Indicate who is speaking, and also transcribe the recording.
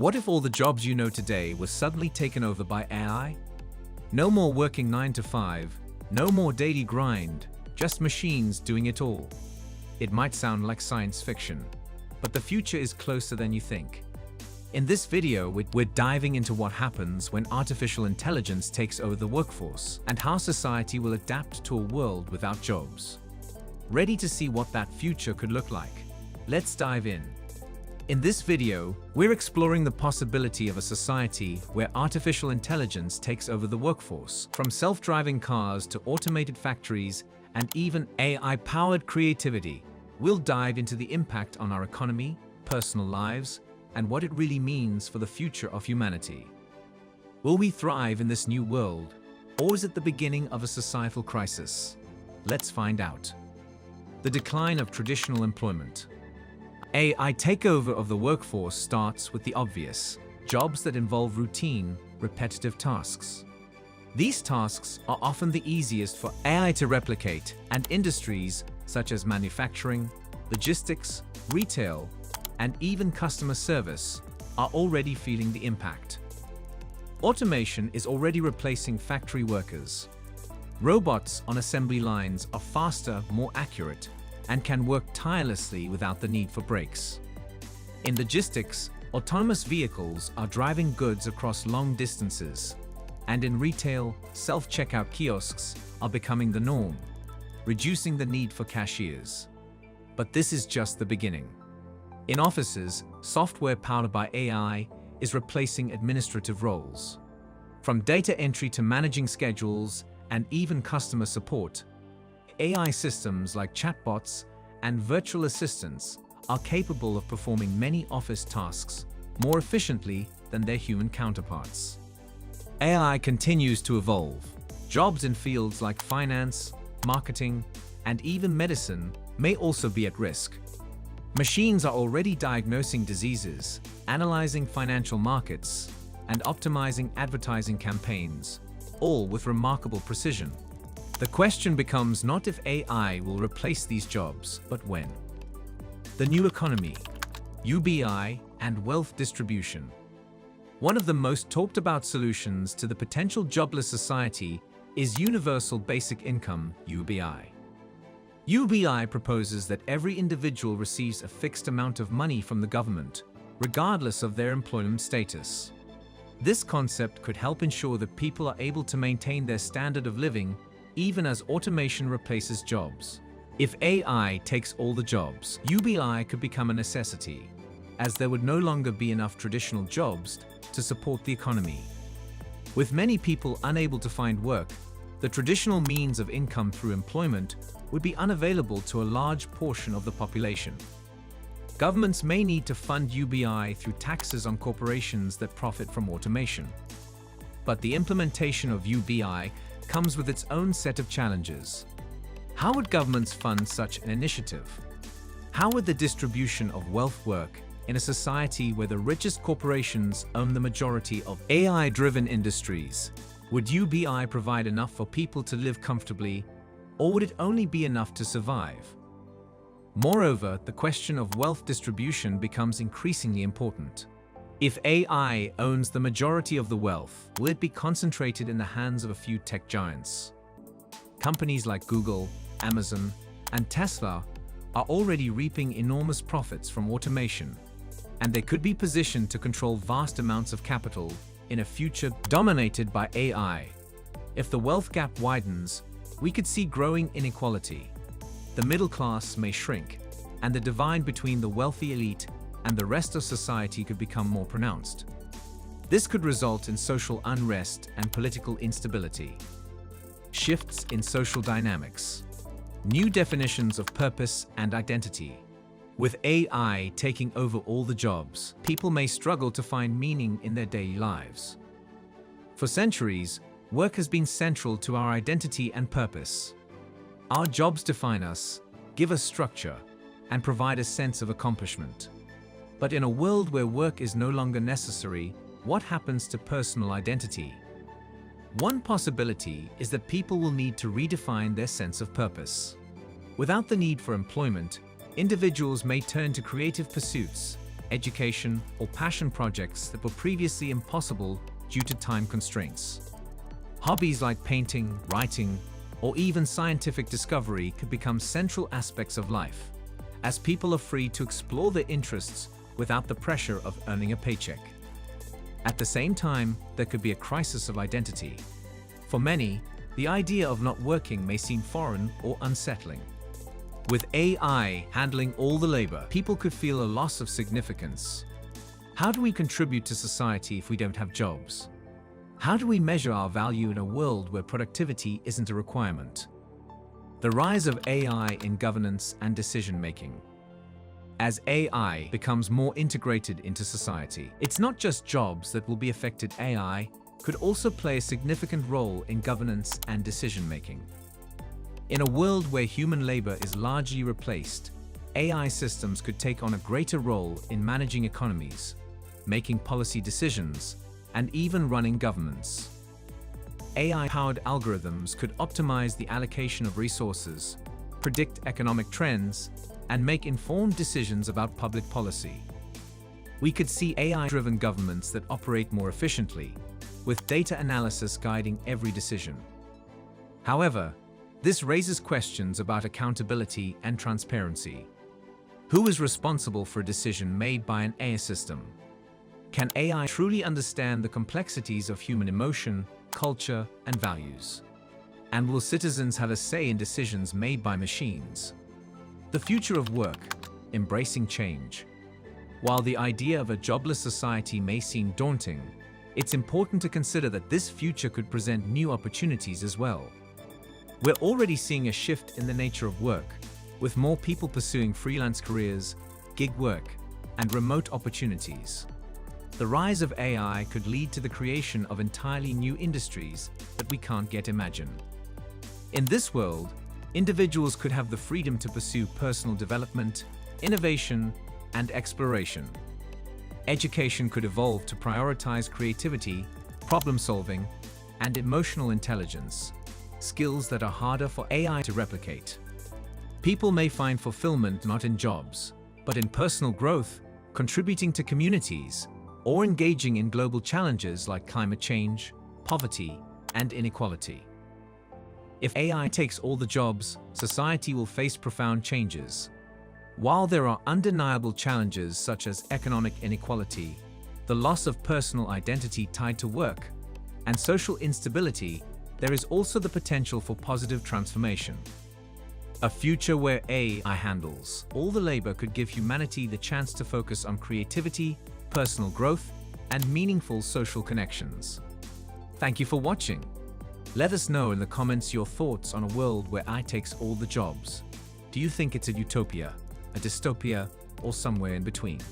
Speaker 1: What if all the jobs you know today were suddenly taken over by AI? No more working 9 to 5, no more daily grind, just machines doing it all. It might sound like science fiction, but the future is closer than you think. In this video, we're diving into what happens when artificial intelligence takes over the workforce and how society will adapt to a world without jobs. Ready to see what that future could look like? Let's dive in. In this video, we're exploring the possibility of a society where artificial intelligence takes over the workforce, from self-driving cars to automated factories and even AI-powered creativity. We'll dive into the impact on our economy, personal lives, and what it really means for the future of humanity. Will we thrive in this new world, or is it the beginning of a societal crisis? Let's find out. The decline of traditional employment. AI takeover of the workforce starts with the obvious: jobs that involve routine, repetitive tasks. These tasks are often the easiest for AI to replicate, and industries such as manufacturing, logistics, retail, and even customer service are already feeling the impact. Automation is already replacing factory workers. Robots on assembly lines are faster, more accurate, and can work tirelessly without the need for breaks. In logistics, autonomous vehicles are driving goods across long distances. And in retail, self-checkout kiosks are becoming the norm, reducing the need for cashiers. But this is just the beginning. In offices, software powered by AI is replacing administrative roles. From data entry to managing schedules and even customer support, AI systems like chatbots and virtual assistants are capable of performing many office tasks more efficiently than their human counterparts. AI continues to evolve. Jobs in fields like finance, marketing, and even medicine may also be at risk. Machines are already diagnosing diseases, analyzing financial markets, and optimizing advertising campaigns, all with remarkable precision. The question becomes not if AI will replace these jobs, but when. The new economy, UBI, and wealth distribution. One of the most talked about solutions to the potential jobless society is Universal Basic Income, UBI. UBI proposes that every individual receives a fixed amount of money from the government, regardless of their employment status. This concept could help ensure that people are able to maintain their standard of living even as automation replaces jobs. If AI takes all the jobs, UBI could become a necessity, as there would no longer be enough traditional jobs to support the economy. With many people unable to find work, the traditional means of income through employment would be unavailable to a large portion of the population. Governments may need to fund UBI through taxes on corporations that profit from automation. But the implementation of UBI comes with its own set of challenges. How would governments fund such an initiative? How would the distribution of wealth work in a society where the richest corporations own the majority of AI-driven industries? Would UBI provide enough for people to live comfortably, or would it only be enough to survive? Moreover, the question of wealth distribution becomes increasingly important. If AI owns the majority of the wealth, will it be concentrated in the hands of a few tech giants? Companies like Google, Amazon, and Tesla are already reaping enormous profits from automation, and they could be positioned to control vast amounts of capital in a future dominated by AI. If the wealth gap widens, we could see growing inequality. The middle class may shrink, and the divide between the wealthy elite and the rest of society could become more pronounced. This could result in social unrest and political instability. Shifts in social dynamics. New definitions of purpose and identity. With AI taking over all the jobs, people may struggle to find meaning in their daily lives. For centuries, work has been central to our identity and purpose. Our jobs define us, give us structure, and provide a sense of accomplishment. But in a world where work is no longer necessary, what happens to personal identity? One possibility is that people will need to redefine their sense of purpose. Without the need for employment, individuals may turn to creative pursuits, education, or passion projects that were previously impossible due to time constraints. Hobbies like painting, writing, or even scientific discovery could become central aspects of life, as people are free to explore their interests without the pressure of earning a paycheck. At the same time, there could be a crisis of identity. For many, the idea of not working may seem foreign or unsettling. With AI handling all the labor, people could feel a loss of significance. How do we contribute to society if we don't have jobs? How do we measure our value in a world where productivity isn't a requirement? The rise of AI in governance and decision-making. As AI becomes more integrated into society, it's not just jobs that will be affected. AI could also play a significant role in governance and decision-making. In a world where human labor is largely replaced, AI systems could take on a greater role in managing economies, making policy decisions, and even running governments. AI-powered algorithms could optimize the allocation of resources, predict economic trends, and make informed decisions about public policy. We could see AI-driven governments that operate more efficiently, with data analysis guiding every decision. However, this raises questions about accountability and transparency. Who is responsible for a decision made by an AI system? Can AI truly understand the complexities of human emotion, culture, and values? And will citizens have a say in decisions made by machines? The future of work, embracing change. While the idea of a jobless society may seem daunting, it's important to consider that this future could present new opportunities as well. We're already seeing a shift in the nature of work, with more people pursuing freelance careers, gig work, and remote opportunities. The rise of AI could lead to the creation of entirely new industries that we can't yet imagine. In this world, individuals could have the freedom to pursue personal development, innovation, and exploration. Education could evolve to prioritize creativity, problem-solving, and emotional intelligence, skills that are harder for AI to replicate. People may find fulfillment not in jobs, but in personal growth, contributing to communities, or engaging in global challenges like climate change, poverty, and inequality. If AI takes all the jobs, society will face profound changes. While there are undeniable challenges such as economic inequality, the loss of personal identity tied to work, and social instability, there is also the potential for positive transformation. A future where AI handles all the labor could give humanity the chance to focus on creativity, personal growth, and meaningful social connections. Thank you for watching. Let us know in the comments your thoughts on a world where AI takes all the jobs. Do you think it's a utopia, a dystopia, or somewhere in between?